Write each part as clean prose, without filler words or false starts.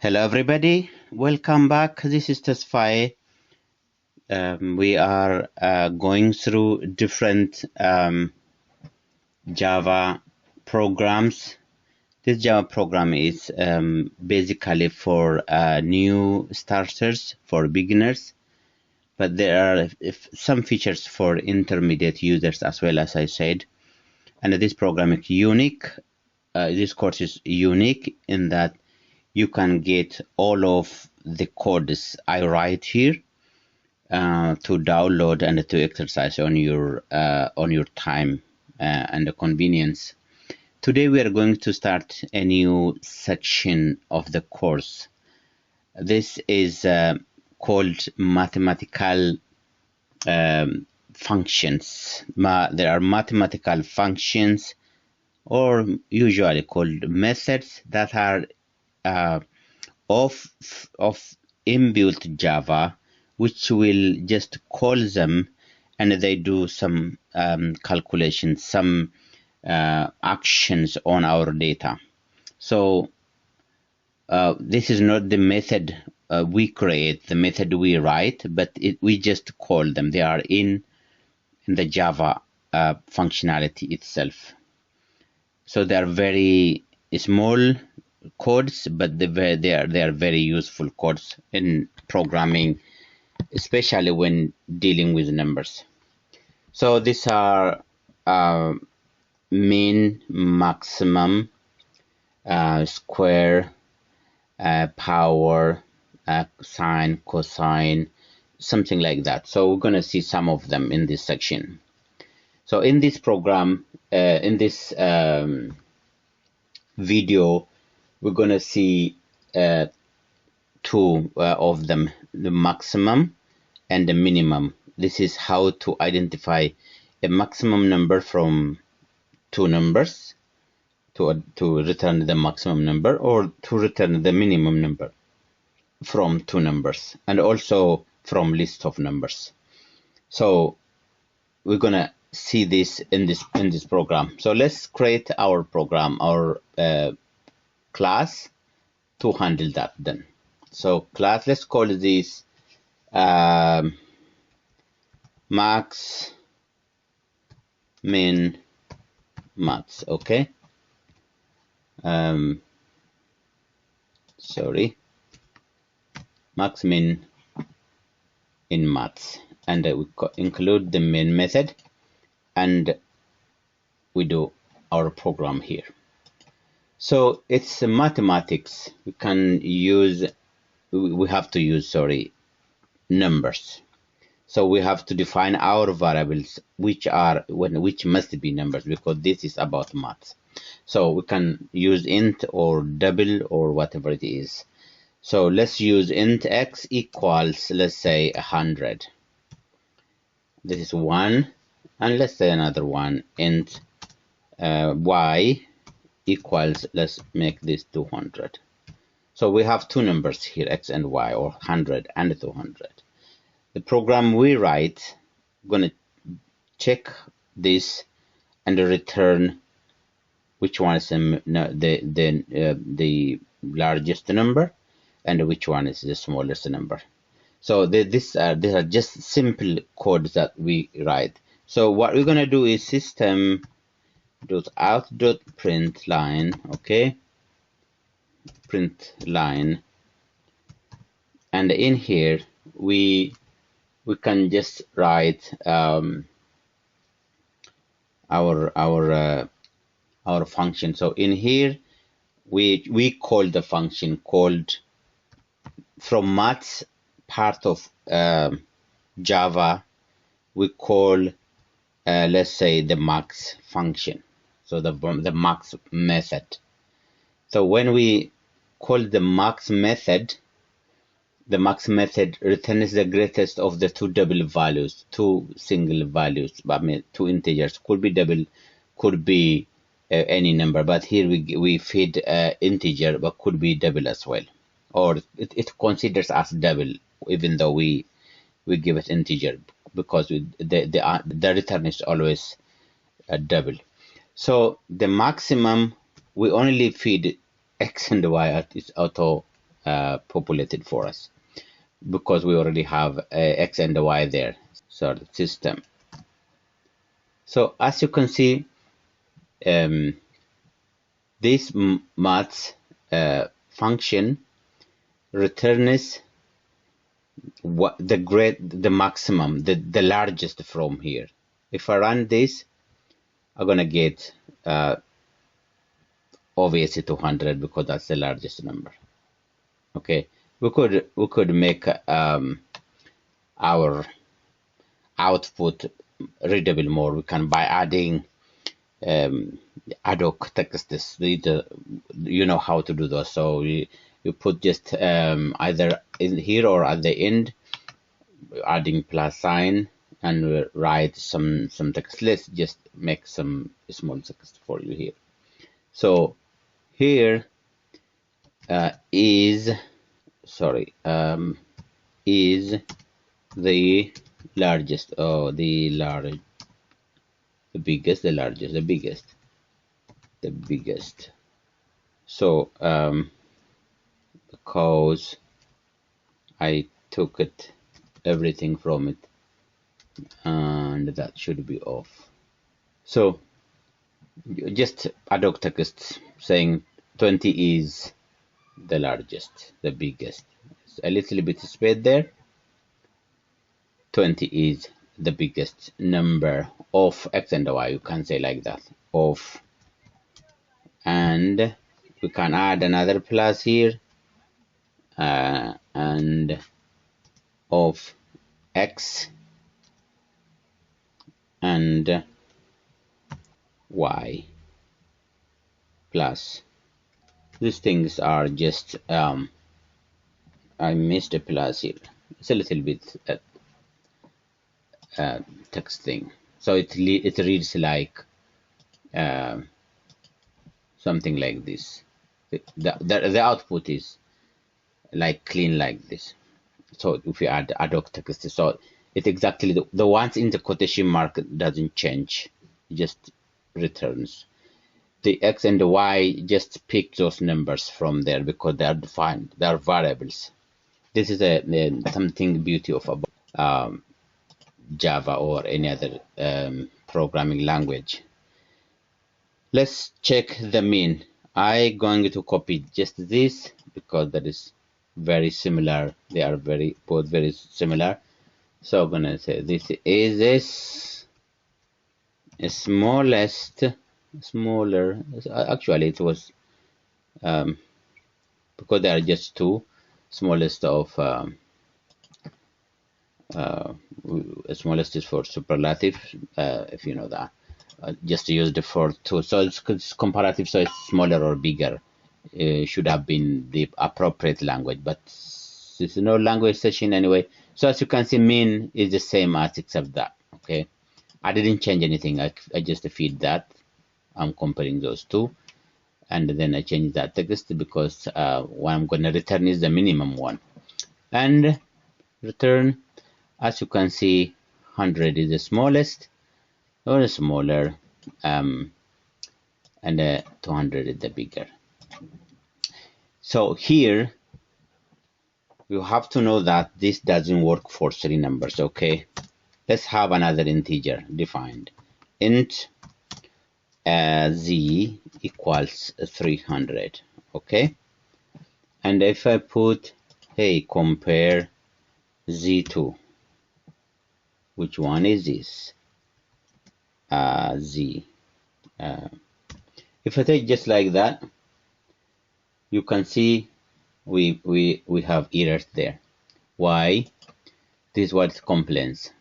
Hello everybody, welcome back. This is Tesfaye. We are going through different Java programs. This Java program is basically for new starters, for beginners, but there are some features for intermediate users as well, as I said. And this program is unique. This course is unique in that you can get all of the codes I write here to download and to exercise on your time and the convenience. Today we are going to start a new section of the course. This is called mathematical functions. There are mathematical functions, or usually called methods, that are of inbuilt Java, which will just call them and they do some calculations, some actions on our data. So this is not the method we create, the method we write, but we just call them. They are in the Java functionality itself. So they are very small codes, but they are very useful codes in programming, especially when dealing with numbers. So these are mean, maximum, square, power, sine, cosine, something like that. So we're going to see some of them in this section. So in this program, in this video, we're going to see two of them, the maximum and the minimum. This is how to identify a maximum number from two numbers, to return the maximum number, or to return the minimum number from two numbers, and also from list of numbers. So we're gonna see this in this program. So let's create our program, our class, to handle that then. So class, let's call this max min maths. Okay, sorry, max min in maths, and we include the main method, and we do our program here. So it's mathematics. We have to use numbers. So we have to define our variables, which must be numbers, because this is about maths. So we can use int or double or whatever it is. So let's use int x equals, let's say, 100. This is 1, and let's say another one, int y equals, let's make this 200. So we have two numbers here, x and y, or 100 and 200. The program we write, gonna check this and return which one is the largest number and which one is the smallest number. So these are just simple codes that we write. So what we're gonna do is system.out.println, okay, print line, and in here we can just write our function. So in here we call the function called, from maths part of Java, we call let's say the max function, so the max method. So when we call the max method, the max method returns the greatest of the two double values, two single values, I mean two integers, could be double, could be any number, but here we feed integer, but could be double as well, or it considers as double even though we give it integer, because the return is always double. So the maximum, we only feed x and y at its auto populated for us because we already have x and y there. So the system. So as you can see, this maths function returns what the maximum, the largest from here. If I run this, I'm gonna get obviously 200 because that's the largest number. Okay, we could make our output readable more. We can by adding ad hoc texts. You know how to do those. So you put just either in here or at the end, adding plus sign, and write some text. Let's just make some small text for you here. So here is the largest, the biggest, the largest, the biggest. So because I took everything from it, and that should be off. So just ad hoc text saying 20 is the largest, the biggest. It's a little bit space there. 20 is the biggest number of x and y. You can say like that, of, and we can add another plus here, and of x and y plus. These things are just I missed a plus here. It's a little bit text thing, so it reads like something like this. The output is like clean like this. So if we add ad hoc text, so it exactly the ones in the quotation mark doesn't change, it just returns. The x and the y just pick those numbers from there because they are defined, they are variables. This is something beauty of about Java or any other programming language. Let's check the mean. I'm going to copy just this because that is very similar. They are both very similar. So I'm gonna say this is this smallest, smaller. Actually, it was because there are just two smallest of smallest is for superlative, if you know that. Just use the for two, so it's comparative, so it's smaller or bigger. Should have been the appropriate language, but it's no language session anyway. So as you can see, mean is the same as except that. Okay, I didn't change anything. I just feed that. I'm comparing those two, and then I change that text because what I'm going to return is the minimum one, and return. As you can see, 100 is the smallest or smaller, and 200 is the bigger. So here you have to know that this doesn't work for three numbers. Okay, let's have another integer defined. Int z equals 300. Okay, and if I put, hey, compare z2, which one is this? Z. If I take just like that, you can see we have errors there. Why? This is what it complains.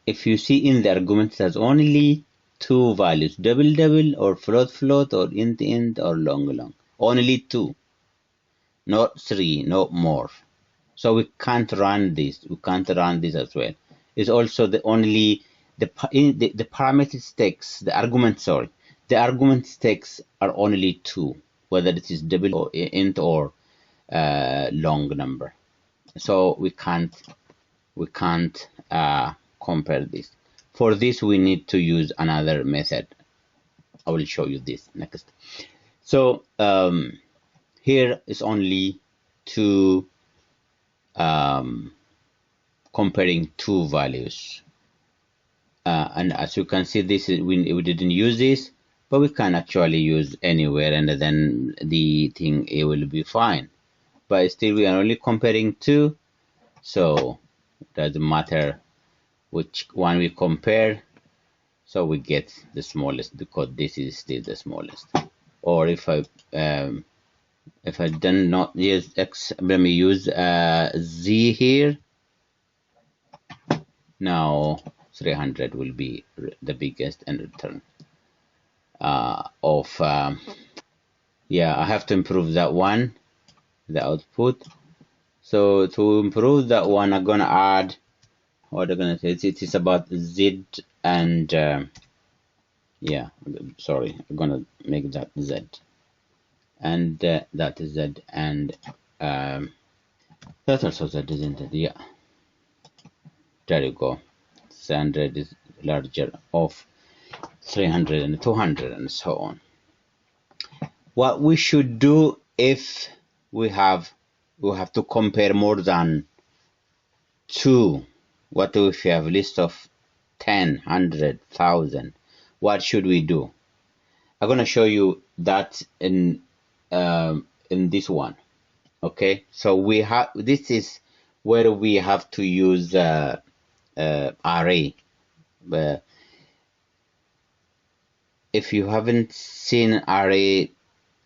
If you see in the argument, there's only two values, double or float or int or long. Only two, not three, not more. So we can't run this. We can't run this as well. It's also the only the parameter stakes, the argument stakes are only two, whether it is double or int or long number. So we can't compare this. For this, we need to use another method. I will show you this next. So here is only two comparing two values, and as you can see, this is we didn't use this, but we can actually use anywhere, and then the thing it will be fine. But still we are only comparing two, so it doesn't matter which one we compare, so we get the smallest because this is still the smallest. Or if I done not use X, let me use Z here. Now 300 will be the biggest in return of yeah, I have to improve that one, the output. So to improve that one, I'm gonna add what I'm gonna say. It is about Z and yeah, sorry, I'm gonna make that Z and that is Z and that's also Z, isn't it? Yeah, there you go. 100 is larger of 300 and 200 and so on. What we should do if we have to compare more than two. What if you have a list of 10, 100, 1,000? What should we do? I'm gonna show you that in this one. Okay, so we have, this is where we have to use array. If you haven't seen array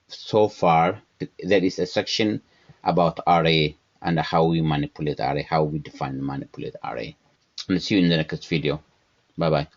so far, there is a section about array and how we manipulate array, how we define and manipulate array. And see you in the next video. Bye bye.